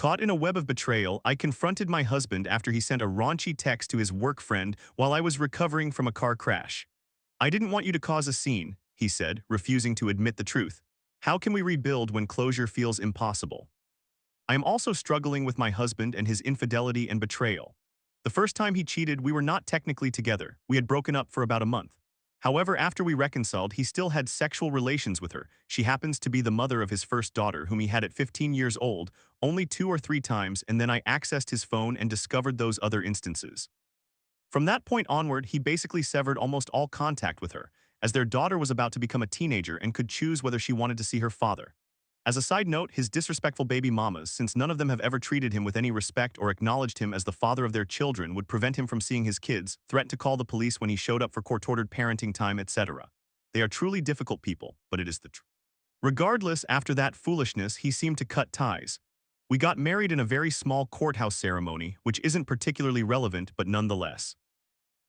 Caught in a web of betrayal, I confronted my husband after he sent a raunchy text to his work friend while I was recovering from a car crash. "I didn't want you to cause a scene," he said, refusing to admit the truth. "How can we rebuild when closure feels impossible?" I am also struggling with my husband and his infidelity and betrayal. The first time he cheated, we were not technically together. We had broken up for about a month. However, after we reconciled, he still had sexual relations with her. She happens to be the mother of his first daughter, whom he had at 15 years old, only 2 or 3 times, and then I accessed his phone and discovered those other instances. From that point onward, he basically severed almost all contact with her, as their daughter was about to become a teenager and could choose whether she wanted to see her father. As a side note, his disrespectful baby mamas, since none of them have ever treated him with any respect or acknowledged him as the father of their children, would prevent him from seeing his kids, threatened to call the police when he showed up for court-ordered parenting time, etc. They are truly difficult people, but it is the truth. Regardless, after that foolishness, he seemed to cut ties. We got married in a very small courthouse ceremony, which isn't particularly relevant, but nonetheless.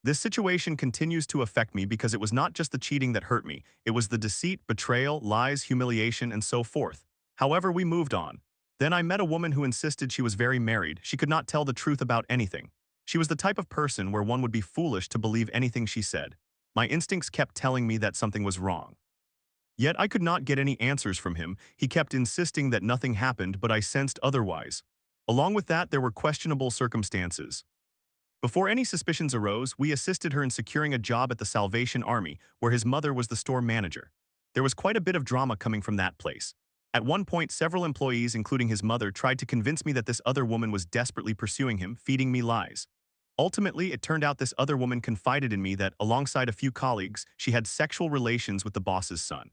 This situation continues to affect me because it was not just the cheating that hurt me, it was the deceit, betrayal, lies, humiliation, and so forth. However, we moved on. Then I met a woman who insisted she was very married. She could not tell the truth about anything. She was the type of person where one would be foolish to believe anything she said. My instincts kept telling me that something was wrong. Yet I could not get any answers from him. He kept insisting that nothing happened, but I sensed otherwise. Along with that, there were questionable circumstances. Before any suspicions arose, we assisted her in securing a job at the Salvation Army, where his mother was the store manager. There was quite a bit of drama coming from that place. At one point, several employees, including his mother, tried to convince me that this other woman was desperately pursuing him, feeding me lies. Ultimately, it turned out this other woman confided in me that, alongside a few colleagues, she had sexual relations with the boss's son.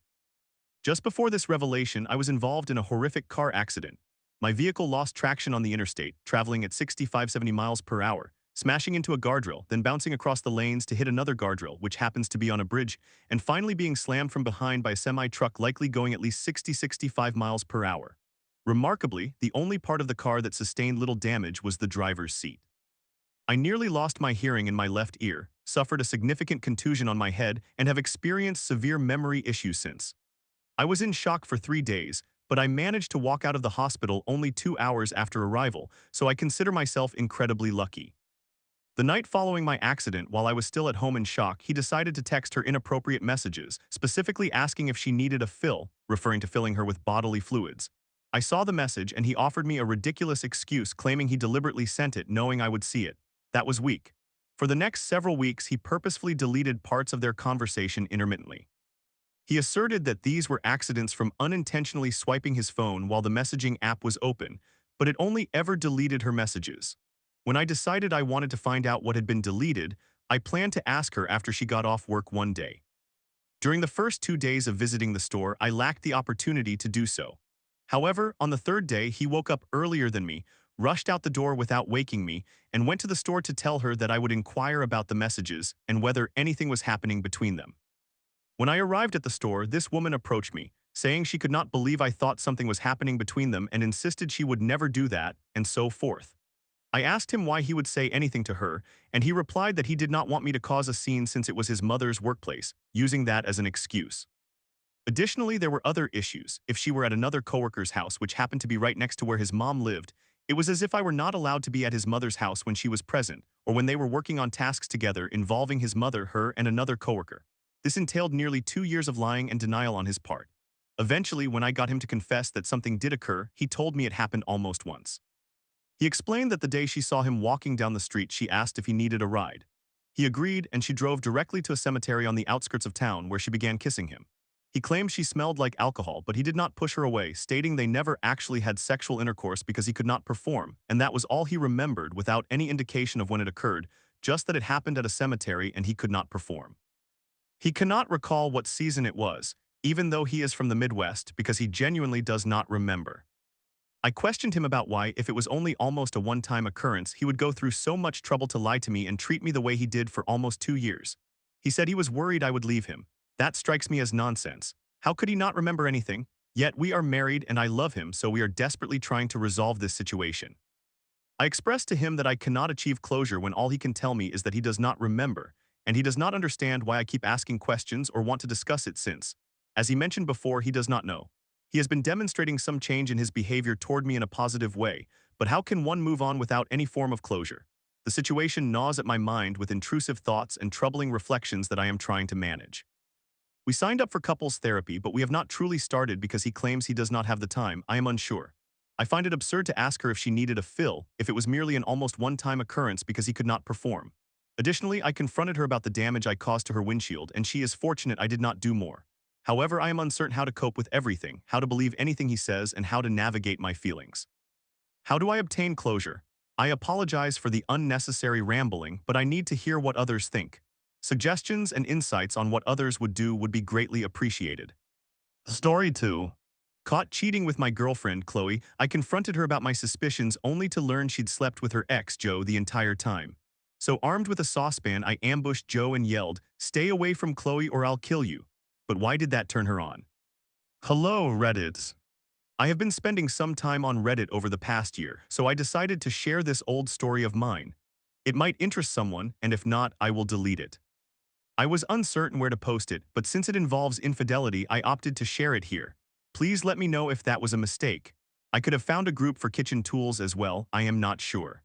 Just before this revelation, I was involved in a horrific car accident. My vehicle lost traction on the interstate, traveling at 65-70 miles per hour. Smashing into a guardrail, then bouncing across the lanes to hit another guardrail, which happens to be on a bridge, and finally being slammed from behind by a semi-truck likely going at least 60-65 miles per hour. Remarkably, the only part of the car that sustained little damage was the driver's seat. I nearly lost my hearing in my left ear, suffered a significant contusion on my head, and have experienced severe memory issues since. I was in shock for 3 days, but I managed to walk out of the hospital only 2 hours after arrival, so I consider myself incredibly lucky. The night following my accident, while I was still at home in shock, he decided to text her inappropriate messages, specifically asking if she needed a fill, referring to filling her with bodily fluids. I saw the message and he offered me a ridiculous excuse claiming he deliberately sent it knowing I would see it. That was weak. For the next several weeks, he purposefully deleted parts of their conversation intermittently. He asserted that these were accidents from unintentionally swiping his phone while the messaging app was open, but it only ever deleted her messages. When I decided I wanted to find out what had been deleted, I planned to ask her after she got off work one day. During the first 2 days of visiting the store, I lacked the opportunity to do so. However, on the third day, he woke up earlier than me, rushed out the door without waking me, and went to the store to tell her that I would inquire about the messages and whether anything was happening between them. When I arrived at the store, this woman approached me, saying she could not believe I thought something was happening between them and insisted she would never do that, and so forth. I asked him why he would say anything to her, and he replied that he did not want me to cause a scene since it was his mother's workplace, using that as an excuse. Additionally, there were other issues. If she were at another coworker's house, which happened to be right next to where his mom lived, it was as if I were not allowed to be at his mother's house when she was present, or when they were working on tasks together involving his mother, her, and another coworker. This entailed nearly 2 years of lying and denial on his part. Eventually, when I got him to confess that something did occur, he told me it happened almost once. He explained that the day she saw him walking down the street, she asked if he needed a ride. He agreed, and she drove directly to a cemetery on the outskirts of town where she began kissing him. He claimed she smelled like alcohol, but he did not push her away, stating they never actually had sexual intercourse because he could not perform, and that was all he remembered without any indication of when it occurred, just that it happened at a cemetery and he could not perform. He cannot recall what season it was, even though he is from the Midwest, because he genuinely does not remember. I questioned him about why, if it was only almost a one-time occurrence, he would go through so much trouble to lie to me and treat me the way he did for almost 2 years. He said he was worried I would leave him. That strikes me as nonsense. How could he not remember anything? Yet we are married and I love him, so we are desperately trying to resolve this situation. I expressed to him that I cannot achieve closure when all he can tell me is that he does not remember, and he does not understand why I keep asking questions or want to discuss it since, as he mentioned before, he does not know. He has been demonstrating some change in his behavior toward me in a positive way, but how can one move on without any form of closure? The situation gnaws at my mind with intrusive thoughts and troubling reflections that I am trying to manage. We signed up for couples therapy, but we have not truly started because he claims he does not have the time. I am unsure. I find it absurd to ask her if she needed a fill, if it was merely an almost one-time occurrence because he could not perform. Additionally, I confronted her about the damage I caused to her windshield, and she is fortunate I did not do more. However, I am uncertain how to cope with everything, how to believe anything he says, and how to navigate my feelings. How do I obtain closure? I apologize for the unnecessary rambling, but I need to hear what others think. Suggestions and insights on what others would do would be greatly appreciated. Story 2. Caught cheating with my girlfriend, Chloe, I confronted her about my suspicions only to learn she'd slept with her ex, Joe, the entire time. So armed with a saucepan, I ambushed Joe and yelled, "Stay away from Chloe or I'll kill you." But why did that turn her on? Hello, Reddit. I have been spending some time on Reddit over the past year, so I decided to share this old story of mine. It might interest someone, and if not, I will delete it. I was uncertain where to post it, but since it involves infidelity, I opted to share it here. Please let me know if that was a mistake. I could have found a group for kitchen tools as well, I am not sure.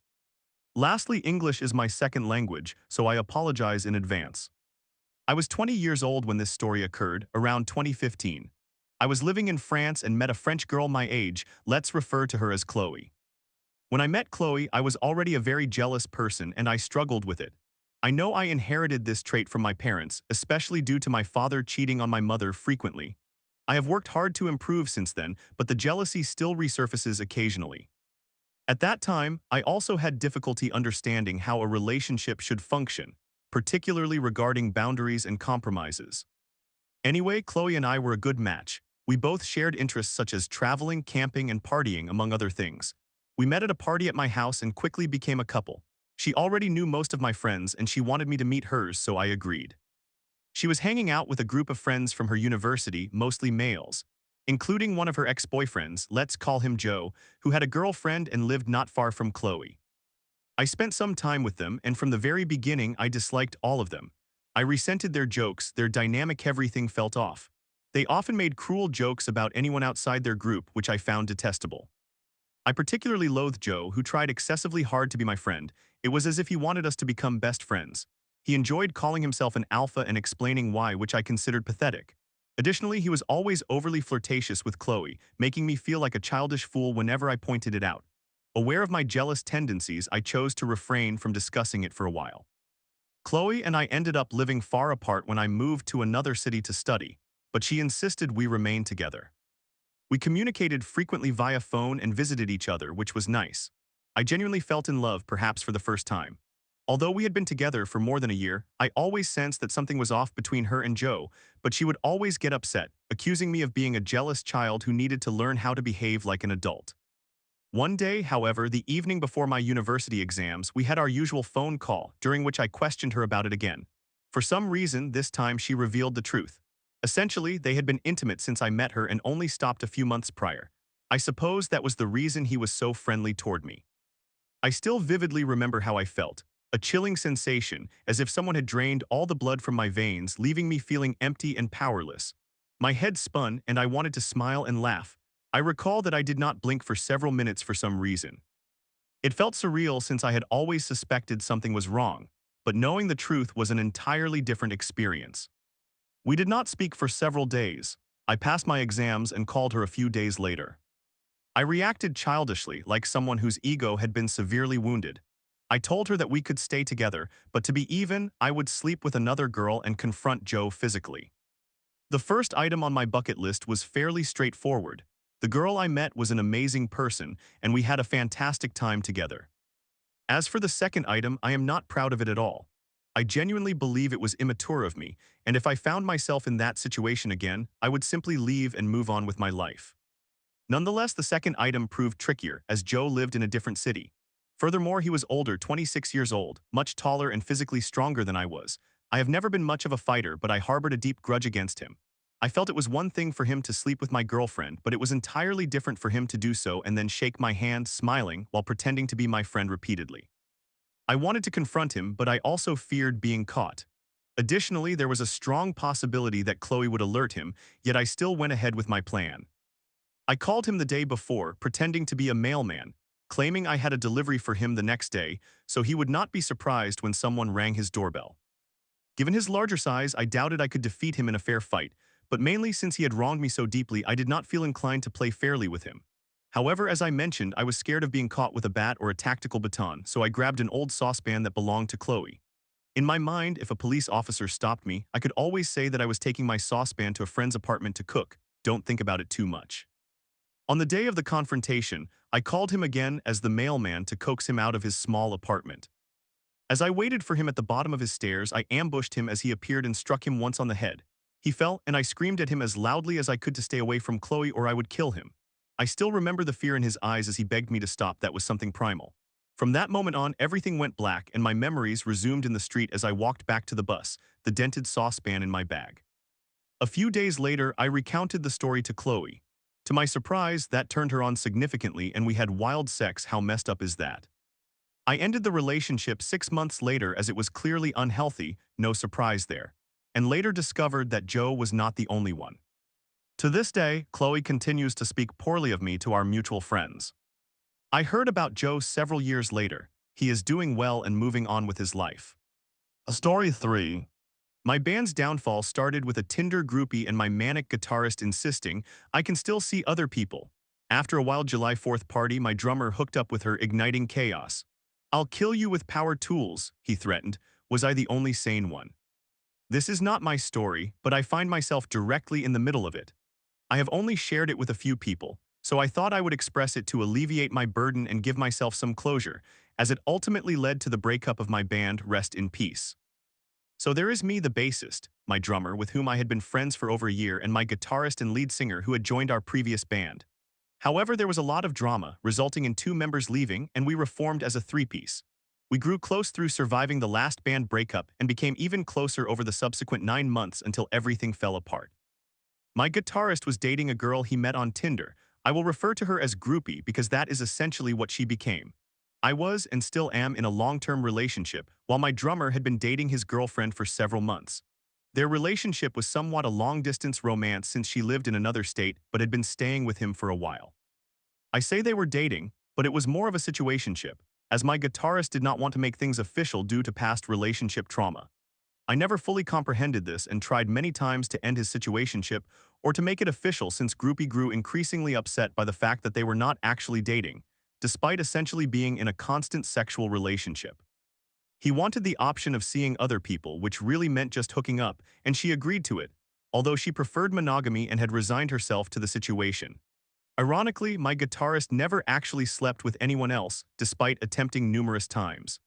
Lastly, English is my second language, so I apologize in advance. I was 20 years old when this story occurred, around 2015. I was living in France and met a French girl my age, let's refer to her as Chloe. When I met Chloe, I was already a very jealous person and I struggled with it. I know I inherited this trait from my parents, especially due to my father cheating on my mother frequently. I have worked hard to improve since then, but the jealousy still resurfaces occasionally. At that time, I also had difficulty understanding how a relationship should function, particularly regarding boundaries and compromises. Anyway, Chloe and I were a good match. We both shared interests such as traveling, camping, and partying, among other things. We met at a party at my house and quickly became a couple. She already knew most of my friends and she wanted me to meet hers, so I agreed. She was hanging out with a group of friends from her university, mostly males, including one of her ex-boyfriends, let's call him Joe, who had a girlfriend and lived not far from Chloe. I spent some time with them, and from the very beginning I disliked all of them. I resented their jokes, their dynamic, everything felt off. They often made cruel jokes about anyone outside their group, which I found detestable. I particularly loathed Joe, who tried excessively hard to be my friend. It was as if he wanted us to become best friends. He enjoyed calling himself an alpha and explaining why, which I considered pathetic. Additionally, he was always overly flirtatious with Chloe, making me feel like a childish fool whenever I pointed it out. Aware of my jealous tendencies, I chose to refrain from discussing it for a while. Chloe and I ended up living far apart when I moved to another city to study, but she insisted we remain together. We communicated frequently via phone and visited each other, which was nice. I genuinely felt in love, perhaps for the first time. Although we had been together for more than a year, I always sensed that something was off between her and Joe, but she would always get upset, accusing me of being a jealous child who needed to learn how to behave like an adult. One day, however, the evening before my university exams, we had our usual phone call, during which I questioned her about it again. For some reason, this time she revealed the truth. Essentially, they had been intimate since I met her and only stopped a few months prior. I suppose that was the reason he was so friendly toward me. I still vividly remember how I felt. A chilling sensation, as if someone had drained all the blood from my veins, leaving me feeling empty and powerless. My head spun and I wanted to smile and laugh. I recall that I did not blink for several minutes for some reason. It felt surreal since I had always suspected something was wrong, but knowing the truth was an entirely different experience. We did not speak for several days. I passed my exams and called her a few days later. I reacted childishly, like someone whose ego had been severely wounded. I told her that we could stay together, but to be even, I would sleep with another girl and confront Joe physically. The first item on my bucket list was fairly straightforward. The girl I met was an amazing person, and we had a fantastic time together. As for the second item, I am not proud of it at all. I genuinely believe it was immature of me, and if I found myself in that situation again, I would simply leave and move on with my life. Nonetheless, the second item proved trickier, as Joe lived in a different city. Furthermore, he was older, 26 years old, much taller and physically stronger than I was. I have never been much of a fighter, but I harbored a deep grudge against him. I felt it was one thing for him to sleep with my girlfriend, but it was entirely different for him to do so and then shake my hand, smiling, while pretending to be my friend repeatedly. I wanted to confront him, but I also feared being caught. Additionally, there was a strong possibility that Chloe would alert him, yet I still went ahead with my plan. I called him the day before, pretending to be a mailman, claiming I had a delivery for him the next day, so he would not be surprised when someone rang his doorbell. Given his larger size, I doubted I could defeat him in a fair fight, but mainly since he had wronged me so deeply, I did not feel inclined to play fairly with him. However, as I mentioned, I was scared of being caught with a bat or a tactical baton, so I grabbed an old saucepan that belonged to Chloe. In my mind, if a police officer stopped me, I could always say that I was taking my saucepan to a friend's apartment to cook. Don't think about it too much. On the day of the confrontation, I called him again as the mailman to coax him out of his small apartment. As I waited for him at the bottom of his stairs, I ambushed him as he appeared and struck him once on the head. He fell, and I screamed at him as loudly as I could to stay away from Chloe or I would kill him. I still remember the fear in his eyes as he begged me to stop. That was something primal. From that moment on, everything went black and my memories resumed in the street as I walked back to the bus, the dented saucepan in my bag. A few days later, I recounted the story to Chloe. To my surprise, that turned her on significantly and we had wild sex. How messed up is that? I ended the relationship 6 months later as it was clearly unhealthy, no surprise there, and later discovered that Joe was not the only one. To this day, Chloe continues to speak poorly of me to our mutual friends. I heard about Joe several years later. He is doing well and moving on with his life. Story 3. My band's downfall started with a Tinder groupie and my manic guitarist insisting I can still see other people. After a wild July 4th party, my drummer hooked up with her, igniting chaos. "I'll kill you with power tools," he threatened. Was I the only sane one? This is not my story, but I find myself directly in the middle of it. I have only shared it with a few people, so I thought I would express it to alleviate my burden and give myself some closure, as it ultimately led to the breakup of my band. Rest in peace. So there is me, the bassist, my drummer with whom I had been friends for over a year, and my guitarist and lead singer who had joined our previous band. However, there was a lot of drama, resulting in 2 members leaving, and we reformed as a 3-piece. We grew close through surviving the last band breakup and became even closer over the subsequent 9 months until everything fell apart. My guitarist was dating a girl he met on Tinder. I will refer to her as Groupie because that is essentially what she became. I was and still am in a long-term relationship, while my drummer had been dating his girlfriend for several months. Their relationship was somewhat a long-distance romance since she lived in another state but had been staying with him for a while. I say they were dating, but it was more of a situationship, as my guitarist did not want to make things official due to past relationship trauma. I never fully comprehended this and tried many times to end his situationship or to make it official, since Groupie grew increasingly upset by the fact that they were not actually dating, despite essentially being in a constant sexual relationship. He wanted the option of seeing other people, which really meant just hooking up, and she agreed to it, although she preferred monogamy and had resigned herself to the situation. Ironically, my guitarist never actually slept with anyone else, despite attempting numerous times.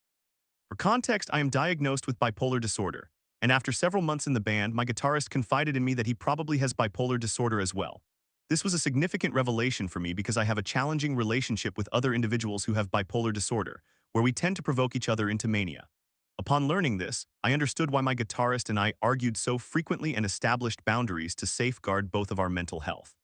For context, I am diagnosed with bipolar disorder, and after several months in the band, my guitarist confided in me that he probably has bipolar disorder as well. This was a significant revelation for me because I have a challenging relationship with other individuals who have bipolar disorder, where we tend to provoke each other into mania. Upon learning this, I understood why my guitarist and I argued so frequently and established boundaries to safeguard both of our mental health.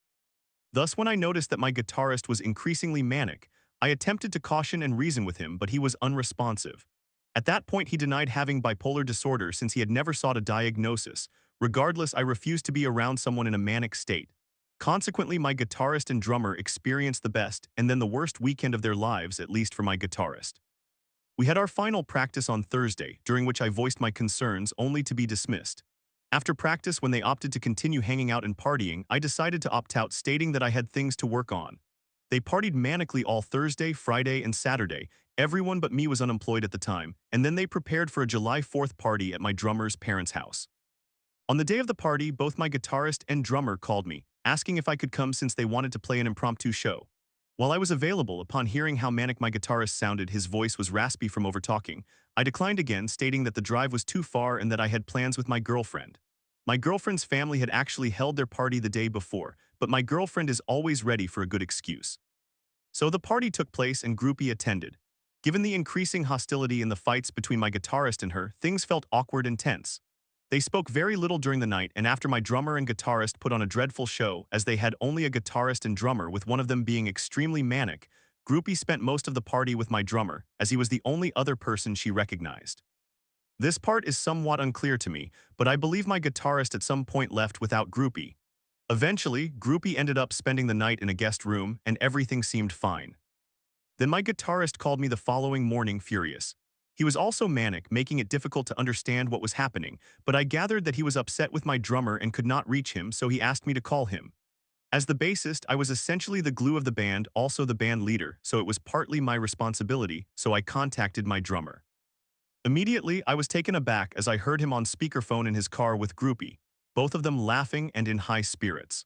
Thus, when I noticed that my guitarist was increasingly manic, I attempted to caution and reason with him, but he was unresponsive. At that point, he denied having bipolar disorder since he had never sought a diagnosis. Regardless, I refused to be around someone in a manic state. Consequently, my guitarist and drummer experienced the best and then the worst weekend of their lives, at least for my guitarist. We had our final practice on Thursday, during which I voiced my concerns only to be dismissed. After practice, when they opted to continue hanging out and partying, I decided to opt out, stating that I had things to work on. They partied manically all Thursday, Friday, and Saturday. Everyone but me was unemployed at the time, and then they prepared for a July 4th party at my drummer's parents' house. On the day of the party, both my guitarist and drummer called me, asking if I could come since they wanted to play an impromptu show. While I was available, upon hearing how manic my guitarist sounded, his voice was raspy from overtalking, I declined again, stating that the drive was too far and that I had plans with my girlfriend. My girlfriend's family had actually held their party the day before, but my girlfriend is always ready for a good excuse. So the party took place and Groupie attended. Given the increasing hostility in the fights between my guitarist and her, things felt awkward and tense. They spoke very little during the night, and after my drummer and guitarist put on a dreadful show, as they had only a guitarist and drummer, with one of them being extremely manic, Groupie spent most of the party with my drummer, as he was the only other person she recognized. This part is somewhat unclear to me, but I believe my guitarist at some point left without Groupie. Eventually, Groupie ended up spending the night in a guest room, and everything seemed fine. Then my guitarist called me the following morning furious. He was also manic, making it difficult to understand what was happening, but I gathered that he was upset with my drummer and could not reach him, so he asked me to call him. As the bassist, I was essentially the glue of the band, also the band leader, so it was partly my responsibility, so I contacted my drummer. Immediately, I was taken aback as I heard him on speakerphone in his car with Groupie, both of them laughing and in high spirits.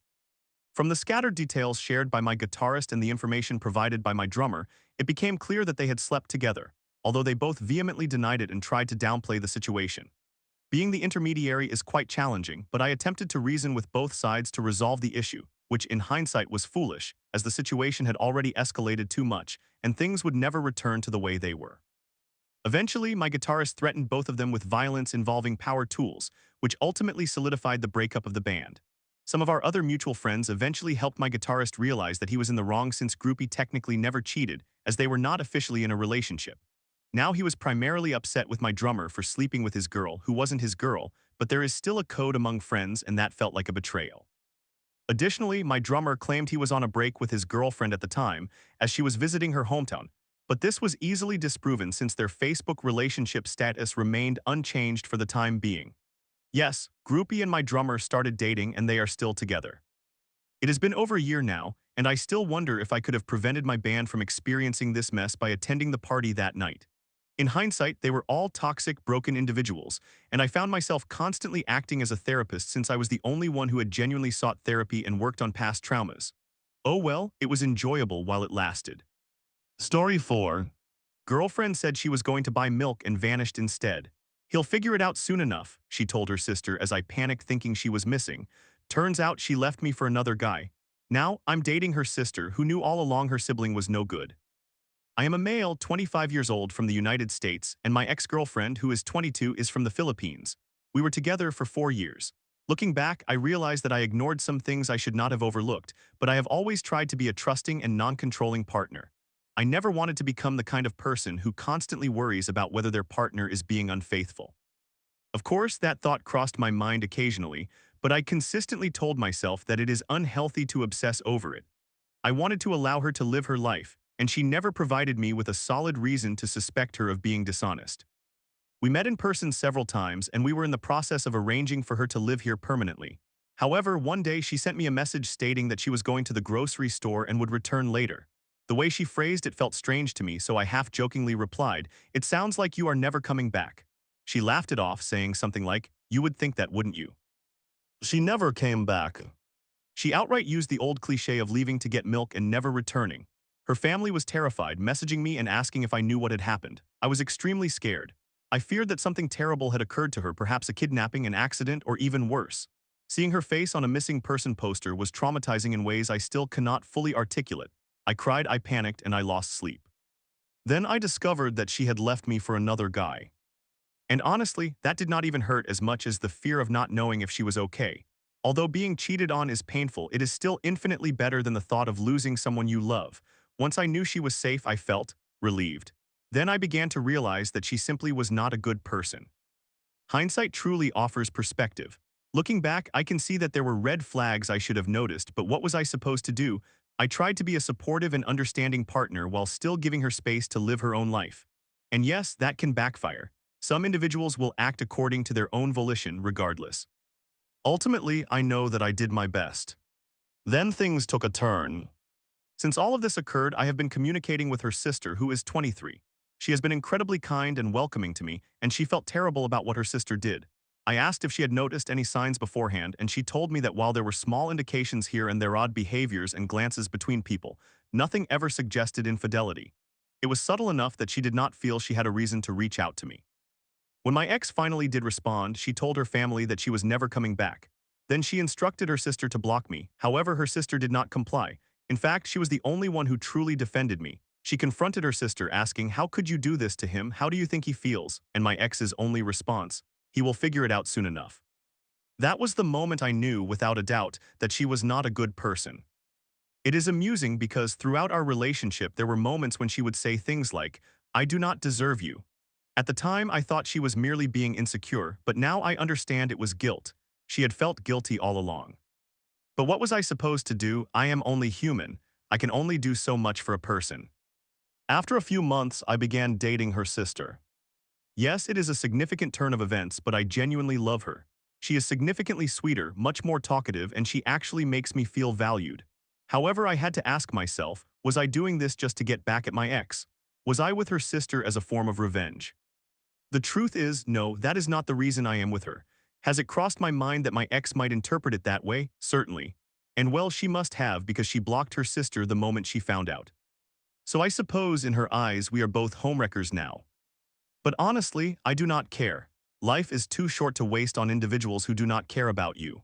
From the scattered details shared by my guitarist and the information provided by my drummer, it became clear that they had slept together, although they both vehemently denied it and tried to downplay the situation. Being the intermediary is quite challenging, but I attempted to reason with both sides to resolve the issue, which in hindsight was foolish, as the situation had already escalated too much, and things would never return to the way they were. Eventually, my guitarist threatened both of them with violence involving power tools, which ultimately solidified the breakup of the band. Some of our other mutual friends eventually helped my guitarist realize that he was in the wrong since Groupie technically never cheated, as they were not officially in a relationship. Now he was primarily upset with my drummer for sleeping with his girl, who wasn't his girl, but there is still a code among friends and that felt like a betrayal. Additionally, my drummer claimed he was on a break with his girlfriend at the time, as she was visiting her hometown, but this was easily disproven since their Facebook relationship status remained unchanged for the time being. Yes, Groupie and my drummer started dating and they are still together. It has been over a year now, and I still wonder if I could have prevented my band from experiencing this mess by attending the party that night. In hindsight, they were all toxic, broken individuals, and I found myself constantly acting as a therapist since I was the only one who had genuinely sought therapy and worked on past traumas. Oh well, it was enjoyable while it lasted. Story 4. Girlfriend said she was going to buy milk and vanished instead. He'll figure it out soon enough, she told her sister as I panicked thinking she was missing. Turns out she left me for another guy. Now, I'm dating her sister who knew all along her sibling was no good. I am a male, 25 years old from the United States, and my ex-girlfriend, who is 22, is from the Philippines. We were together for 4 years. Looking back, I realized that I ignored some things I should not have overlooked, but I have always tried to be a trusting and non-controlling partner. I never wanted to become the kind of person who constantly worries about whether their partner is being unfaithful. Of course, that thought crossed my mind occasionally, but I consistently told myself that it is unhealthy to obsess over it. I wanted to allow her to live her life, and she never provided me with a solid reason to suspect her of being dishonest. We met in person several times, and we were in the process of arranging for her to live here permanently. However, one day she sent me a message stating that she was going to the grocery store and would return later. The way she phrased it felt strange to me, so I half-jokingly replied, "It sounds like you are never coming back." She laughed it off, saying something like, "You would think that, wouldn't you?" She never came back. She outright used the old cliché of leaving to get milk and never returning. Her family was terrified, messaging me and asking if I knew what had happened. I was extremely scared. I feared that something terrible had occurred to her, perhaps a kidnapping, an accident, or even worse. Seeing her face on a missing person poster was traumatizing in ways I still cannot fully articulate. I cried, I panicked, and I lost sleep. Then I discovered that she had left me for another guy. And honestly, that did not even hurt as much as the fear of not knowing if she was okay. Although being cheated on is painful, it is still infinitely better than the thought of losing someone you love. Once I knew she was safe, I felt relieved. Then I began to realize that she simply was not a good person. Hindsight truly offers perspective. Looking back, I can see that there were red flags I should have noticed, but what was I supposed to do? I tried to be a supportive and understanding partner while still giving her space to live her own life. And yes, that can backfire. Some individuals will act according to their own volition regardless. Ultimately, I know that I did my best. Then things took a turn. Since all of this occurred, I have been communicating with her sister, who is 23. She has been incredibly kind and welcoming to me, and she felt terrible about what her sister did. I asked if she had noticed any signs beforehand, and she told me that while there were small indications here and there, odd behaviors and glances between people, nothing ever suggested infidelity. It was subtle enough that she did not feel she had a reason to reach out to me. When my ex finally did respond, she told her family that she was never coming back. Then she instructed her sister to block me. However, her sister did not comply. In fact, she was the only one who truly defended me. She confronted her sister, asking, "How could you do this to him? How do you think he feels?" And my ex's only response, "He will figure it out soon enough." That was the moment I knew, without a doubt, that she was not a good person. It is amusing because throughout our relationship there were moments when she would say things like, "I do not deserve you." At the time, I thought she was merely being insecure, but now I understand it was guilt. She had felt guilty all along. But what was I supposed to do? I am only human. I can only do so much for a person. After a few months, I began dating her sister. Yes, it is a significant turn of events, but I genuinely love her. She is significantly sweeter, much more talkative, and she actually makes me feel valued. However, I had to ask myself, was I doing this just to get back at my ex? Was I with her sister as a form of revenge? The truth is, no, that is not the reason I am with her. Has it crossed my mind that my ex might interpret it that way? Certainly. And well, she must have because she blocked her sister the moment she found out. So I suppose in her eyes we are both homewreckers now. But honestly, I do not care. Life is too short to waste on individuals who do not care about you.